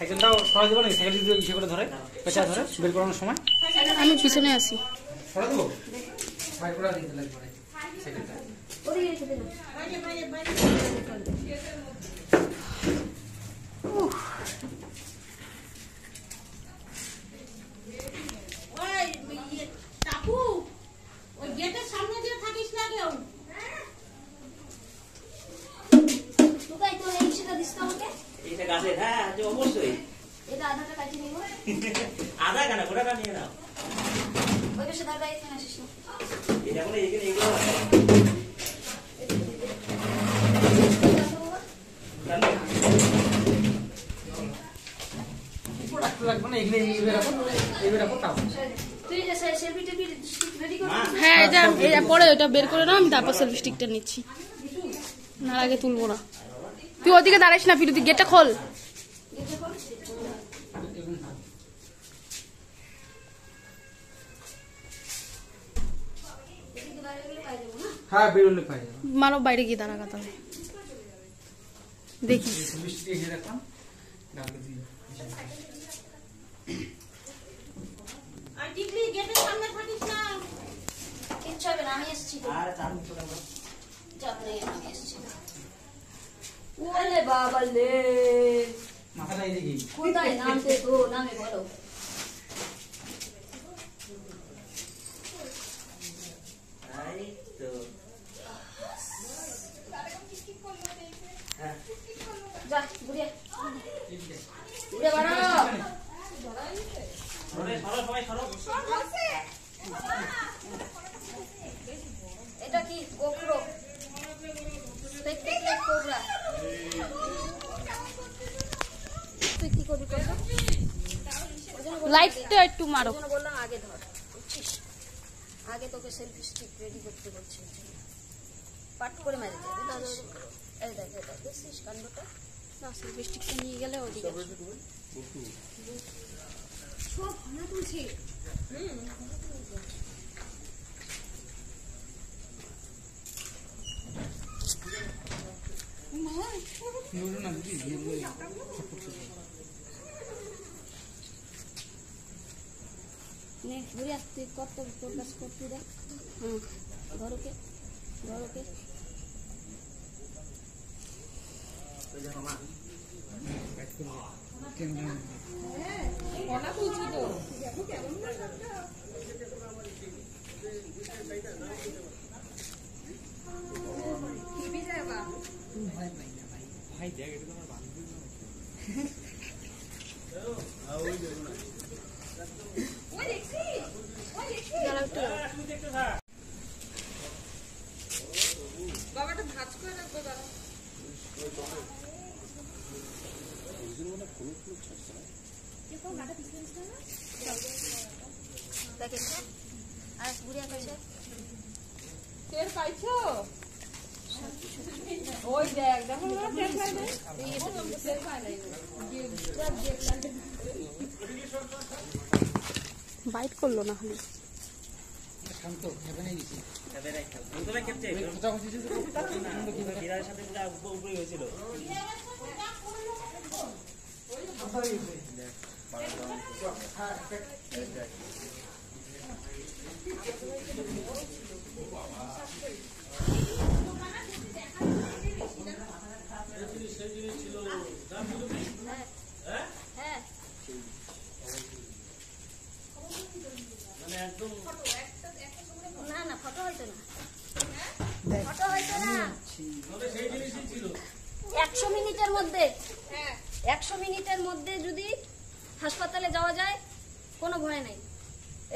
সাইকেলটাও সরাই দেবো নাকি? সাইকেল যদি ইসে করে ধরে, পেঁচা ধরে বের করানোর সময় আমি পিছনে আসি। সরাই দেবো, বাইর করে দিতে লাগবে সাইকেলটা। আধা কেন গোটাটা নিয়ে নাও। ওই পাশে দাঁড়া, এখানে আসিস না। এটা মানে এখানে এগুলো হ্যাঁ, এটা পরে ওটা বের করে নাও, আমি তারপর সেলফি স্টিকটা নিচ্ছি। না আগে তুলবো না। তুই ওদিকে দাঁড়াইস না, ফিরুতি গেটটা খোল। হ্যাঁ, বেরোলে পাই যাবে। মানব বাইরে গিয়ে দাঁড়া তাহলে দেখি। কিচ্ছু হবে না, আমি এসছি। ওলে বাবা লে, মাথাটা এদিকে কোথায় নামতে তো নামে বলো। যা ঘুরে ঘুরে বাড়াও। এটা কি গোপ্রো স্পেকটেকুলার কোবরা? তুই কি করবি? লাইটটা একটু মারো। বললাম আগে ধর, বুঝছিস? আগে তোকে সেলফি স্টিক রেডি করতে বলছি, পাট করে মেরে যাবে। এই দেখ দেখছিস কাণ্ডটা? না, সেলফি স্টিকটা নিয়ে গেলে ওদিকে সব ভাঙা তুলছে। নে ঘুরে আসতে কত প্রকাশ করতে দেখ। ঘরকে ঘরকে ভাই দেখ এটা তোমার বান্ধবী বাবাটা ভাজ করে রাখবো। দাঁড়া তেল পাইছো? ওই দেখ দেখো বাইট করলো না খালি। হয়েছিল না না, ফটো হইতো না, ফটো হইতো না। 100 মিনিটের মধ্যে 100 মিনিটের মধ্যে যদি হাসপাতালে যাওয়া যায় কোনো ভয় নাই।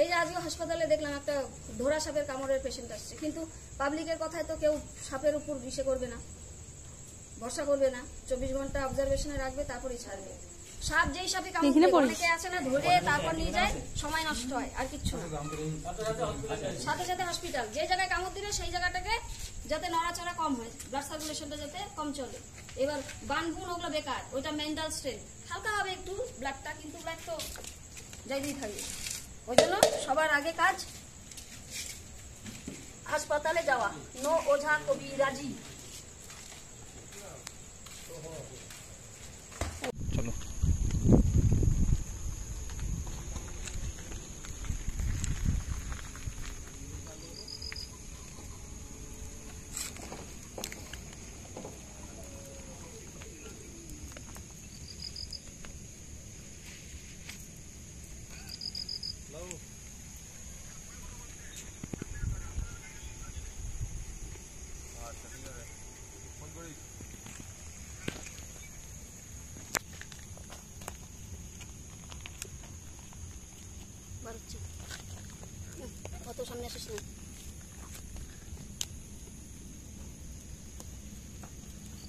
এই যে আজকে হাসপাতালে দেখলাম একটা ধরা সাপের কামড়ের পেশেন্ট আসছে, কিন্তু পাবলিকের কথায় তো কেউ সাপের উপর বিষে করবে না, ভরসা করবে না। 24 ঘন্টা অবজারভেশনে রাখবে, তারপরেই ছাড়বে। সাপ যেই সাপে কামড়ে অনেকে আছে না, ধরে তারপর নিয়ে যায়, সময় নষ্ট হয়, আর কিচ্ছু না। সাথে সাথে হসপিটাল, যে জায়গায় কামড় দিলে সেই জায়গাটাকে যাতে নড়াচড়া কম হয়, ব্লাড সার্কুলেশনটা যাতে কম চলে। এবার বানবুন ওগুলো বেকার, ওইটা মেন্টাল স্ট্রেন, হালকা হবে একটু ব্লাডটা, কিন্তু ব্লাড তো যাইতেই থাকবে। ওই জন্য সবার আগে কাজ হাসপাতালে যাওয়া। নো ওঝা কবিরাজি। চলো। আসিস না।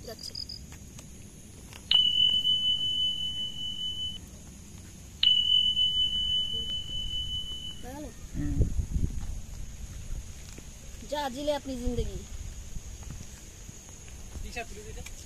যাচ্ছে। হয়ে গেল? যা জিলে আপনি জিন্দগি। टी-शर्ट तुले दे